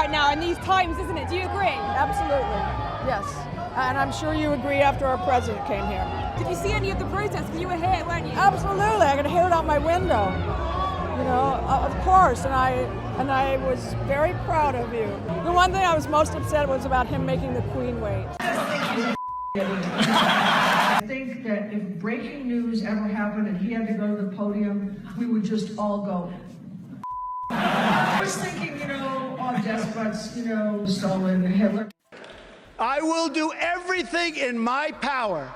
right now in these times, isn't it? Do you agree? Absolutely, yes. And I'm sure you agree after our president came here. Did you see any of the protests? You were here, weren't you? Absolutely, I could hear it out my window. You know, of course, and I was very proud of you. The one thing I was most upset was about him making the Queen wait. I think that if breaking news ever happened and he had to go to the podium, we would just all go. I was thinking, you know, all despots, you know, Stalin and Hitler. I will do everything in my power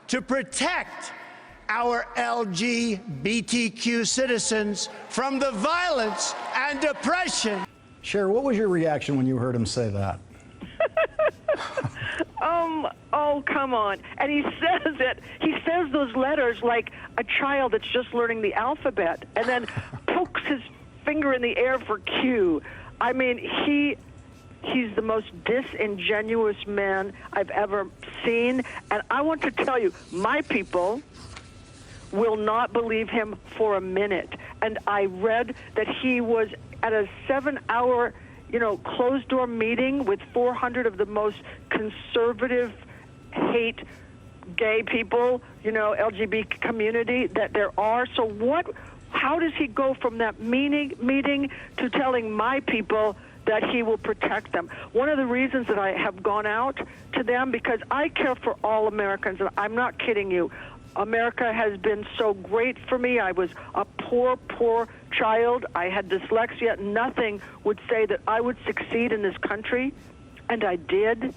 to protect our LGBTQ citizens from the violence and oppression. Cher, what was your reaction when you heard him say that? Oh, come on. And he says those letters like a child that's just learning the alphabet and then pokes his finger in the air for Q. I mean, he's the most disingenuous man I've ever seen. And I want to tell you, my people will not believe him for a minute. And I read that he was at a 7-hour, closed-door meeting with 400 of the most conservative, hate gay people, LGBT community that there are. So how does he go from that meeting to telling my people that he will protect them? One of the reasons that I have gone out to them, because I care for all Americans, and I'm not kidding you. America has been so great for me. I was a poor child. I had dyslexia. Nothing would say that I would succeed in this country, and I did.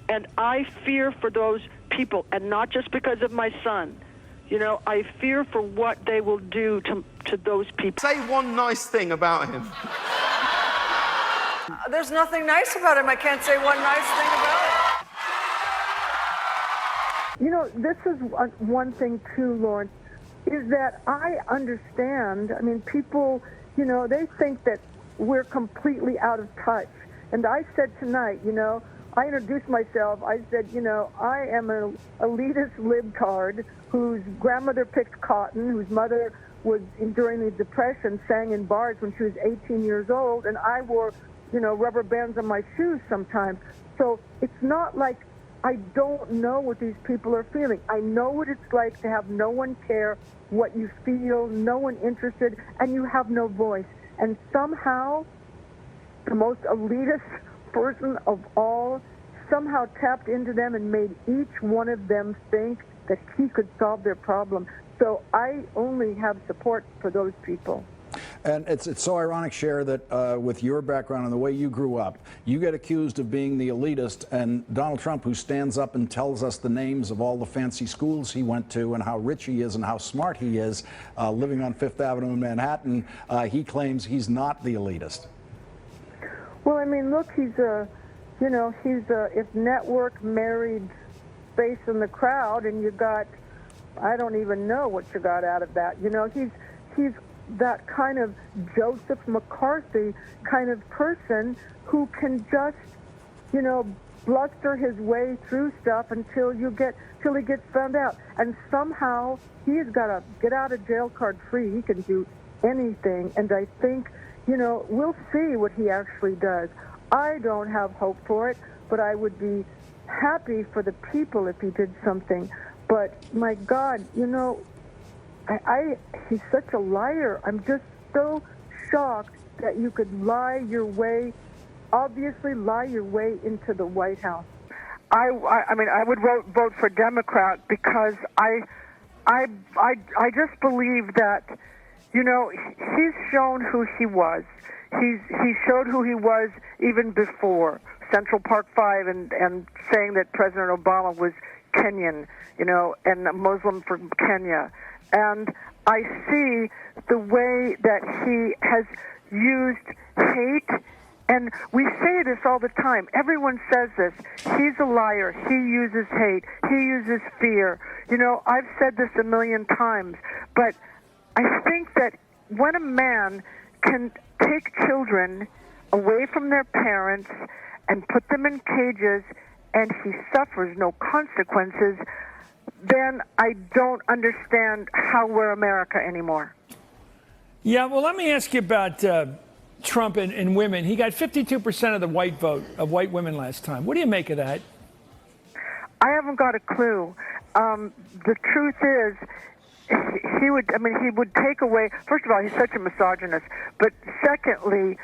And I fear for those people, and not just because of my son. I fear for what they will do to those people. Say one nice thing about him. There's nothing nice about him. I can't say one nice thing about him. This is one thing too, Lawrence, is that I understand. I mean, people, they think that we're completely out of touch. And I said tonight, I introduced myself. I said, I am an elitist libtard whose grandmother picked cotton, whose mother was, during the Depression, sang in bars when she was 18 years old, and I wore, rubber bands on my shoes sometimes. So it's not like I don't know what these people are feeling. I know what it's like to have no one care what you feel, no one interested, and you have no voice. And somehow, the most elitist person of all somehow tapped into them and made each one of them think that he could solve their problem. So I only have support for those people. And it's so ironic, Cher, that with your background and the way you grew up, you get accused of being the elitist, and Donald Trump, who stands up and tells us the names of all the fancy schools he went to and how rich he is and how smart he is, living on Fifth Avenue in Manhattan, he claims he's not the elitist. Well, I mean, look, he's a if network married space in the crowd, and you got, I don't even know what you got out of that. He's that kind of Joseph McCarthy kind of person who can just, bluster his way through stuff till he gets found out. And somehow he's got a get out of jail card free. He can do anything. And I think, we'll see what he actually does. I don't have hope for it, but I would be happy for the people if he did something. But my God, he's such a liar. I'm just so shocked that you could obviously lie your way into the White House. I mean, I would vote for Democrat because I just believe that, he's shown who he was. He showed who he was even before Central Park 5 and saying that President Obama was Kenyan, and a Muslim from Kenya. And I see the way that he has used hate, and we say this all the time. Everyone says this. He's a liar. He uses hate. He uses fear. I've said this a million times, but I think that when a man can take children away from their parents and put them in cages and he suffers no consequences, then I don't understand how we're America anymore. Yeah, well, let me ask you about Trump and women. He got 52% of the white vote of white women last time. What do you make of that? I haven't got a clue. The truth is, he would take away, first of all, he's such a misogynist, but secondly,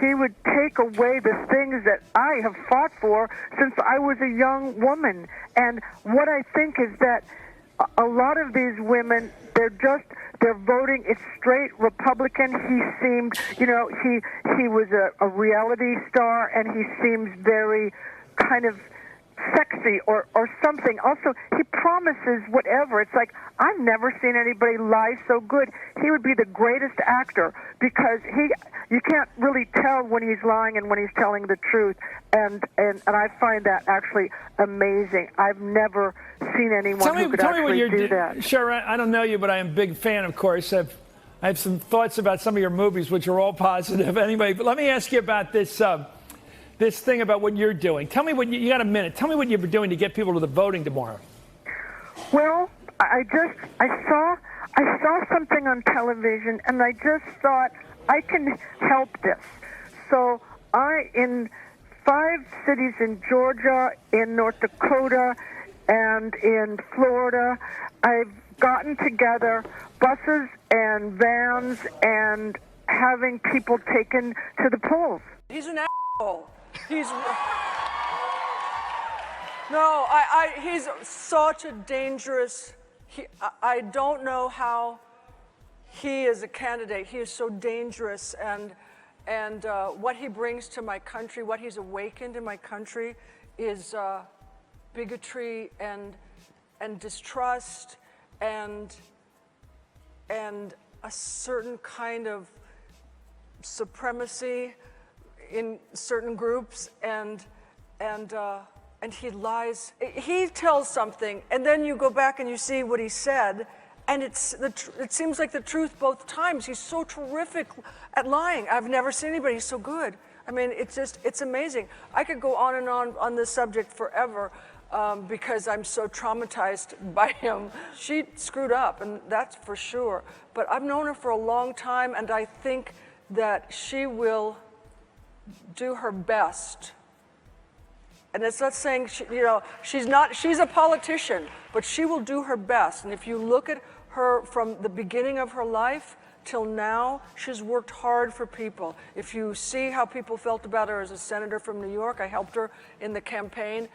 he would take away the things that I have fought for since I was a young woman. And what I think is that a lot of these women, they're voting, it's straight Republican. He seemed, he was a reality star, and he seems very kind of sexy or something. Also, he promises whatever. It's like, I've never seen anybody lie so good. He would be the greatest actor because you can't really tell when he's lying and when he's telling the truth. And I find that actually amazing. I've never seen anyone who could actually do that. Cher, I don't know you, but I am a big fan, of course. I have some thoughts about some of your movies, which are all positive. Anyway, but let me ask you about this thing about what you're doing. Tell me what you got a minute. Tell me what you're doing to get people to the voting tomorrow. Well, I saw something on television, and I just thought I can help this. So in 5 cities in Georgia, in North Dakota, and in Florida, I've gotten together buses and vans and having people taken to the polls. He's an asshole. He's such a dangerous. I don't know how he is a candidate. He is so dangerous, and what he brings to my country, what he's awakened in my country, is bigotry and distrust and a certain kind of supremacy in certain groups, and he lies. He tells something, and then you go back and you see what he said, and it seems like the truth both times. He's so terrific at lying. I've never seen anybody so good. I mean, it's amazing. I could go on and on this subject forever because I'm so traumatized by him. She screwed up, and that's for sure. But I've known her for a long time, and I think that she will do her best. And it's not saying she's a politician, but she will do her best. And if you look at her from the beginning of her life till now, she's worked hard for people. If you see how people felt about her as a senator from New York, I helped her in the campaign.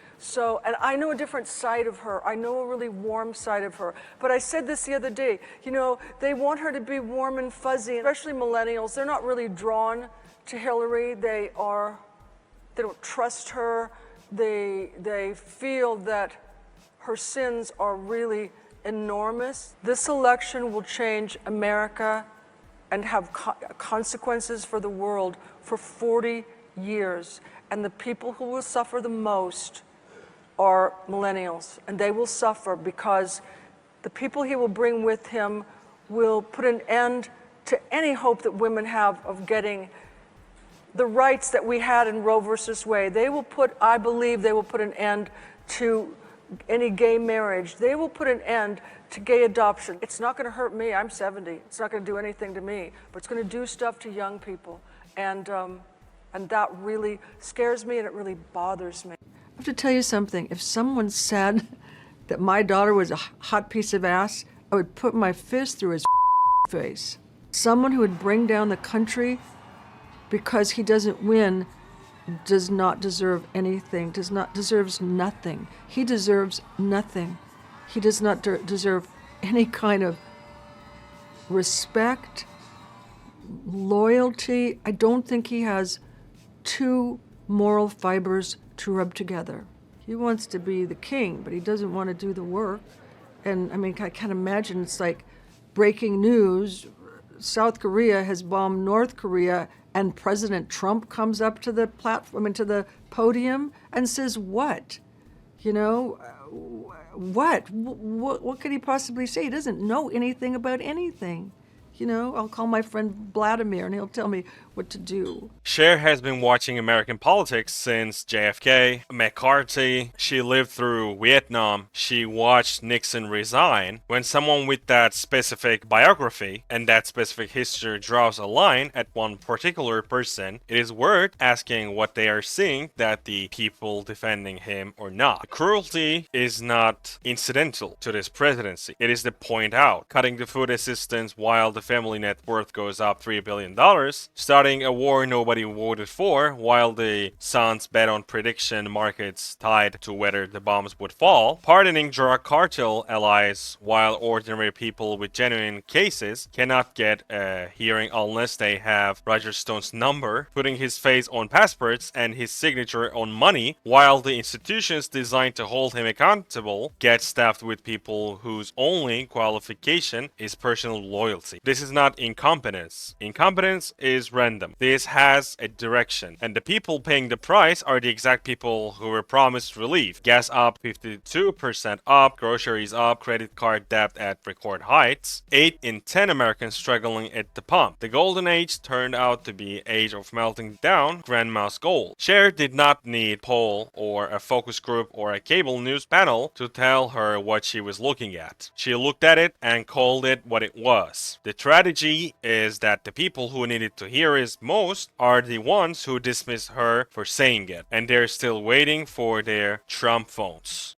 And I know a different side of her. I know a really warm side of her. But I said this the other day, they want her to be warm and fuzzy, especially millennials. They're not really drawn to Hillary. They don't trust her. They feel that her sins are really enormous. This election will change America and have consequences for the world for 40 years. And the people who will suffer the most are millennials. And they will suffer because the people he will bring with him will put an end to any hope that women have of getting the rights that we had in Roe versus Wade. I believe they will put an end to any gay marriage. They will put an end to gay adoption. It's not going to hurt me. I'm 70. It's not going to do anything to me, but it's going to do stuff to young people. And that really scares me, and it really bothers me. I have to tell you something. If someone said that my daughter was a hot piece of ass, I would put my fist through his face. Someone who would bring down the country because he doesn't win does not deserve anything, deserves nothing. He deserves nothing. He does not deserve any kind of respect, loyalty. I don't think he has 2 moral fibers to rub together. He wants to be the king, but he doesn't want to do the work. And I mean, I can't imagine. It's like breaking news. South Korea has bombed North Korea, and President Trump comes up to the to the podium and says, what? What? What could he possibly say? He doesn't know anything about anything. I'll call my friend Vladimir and he'll tell me what to do. Cher has been watching American politics since JFK, McCarthy. She lived through Vietnam. She watched Nixon resign. When someone with that specific biography and that specific history draws a line at one particular person, it is worth asking what they are seeing that the people defending him or not. The cruelty is not incidental to this presidency. It is the point out. Cutting the food assistance while the family net worth goes up $3 billion. Starting a war nobody voted for while the Suns bet on prediction markets tied to whether the bombs would fall. Pardoning drug cartel allies while ordinary people with genuine cases cannot get a hearing unless they have Roger Stone's number. Putting his face on passports and his signature on money while the institutions designed to hold him accountable get staffed with people whose only qualification is personal loyalty. This is not incompetence. Incompetence is random. This has a direction, and the people paying the price are the exact people who were promised relief. Gas up 52% up, groceries up, credit card debt at record heights. 8 in 10 Americans struggling at the pump. The golden age turned out to be age of melting down, grandma's gold. Cher did not need poll or a focus group or a cable news panel to tell her what she was looking at. She looked at it and called it what it was. The tragedy is that the people who needed to hear it most are the ones who dismissed her for saying it, and they're still waiting for their Trump phones.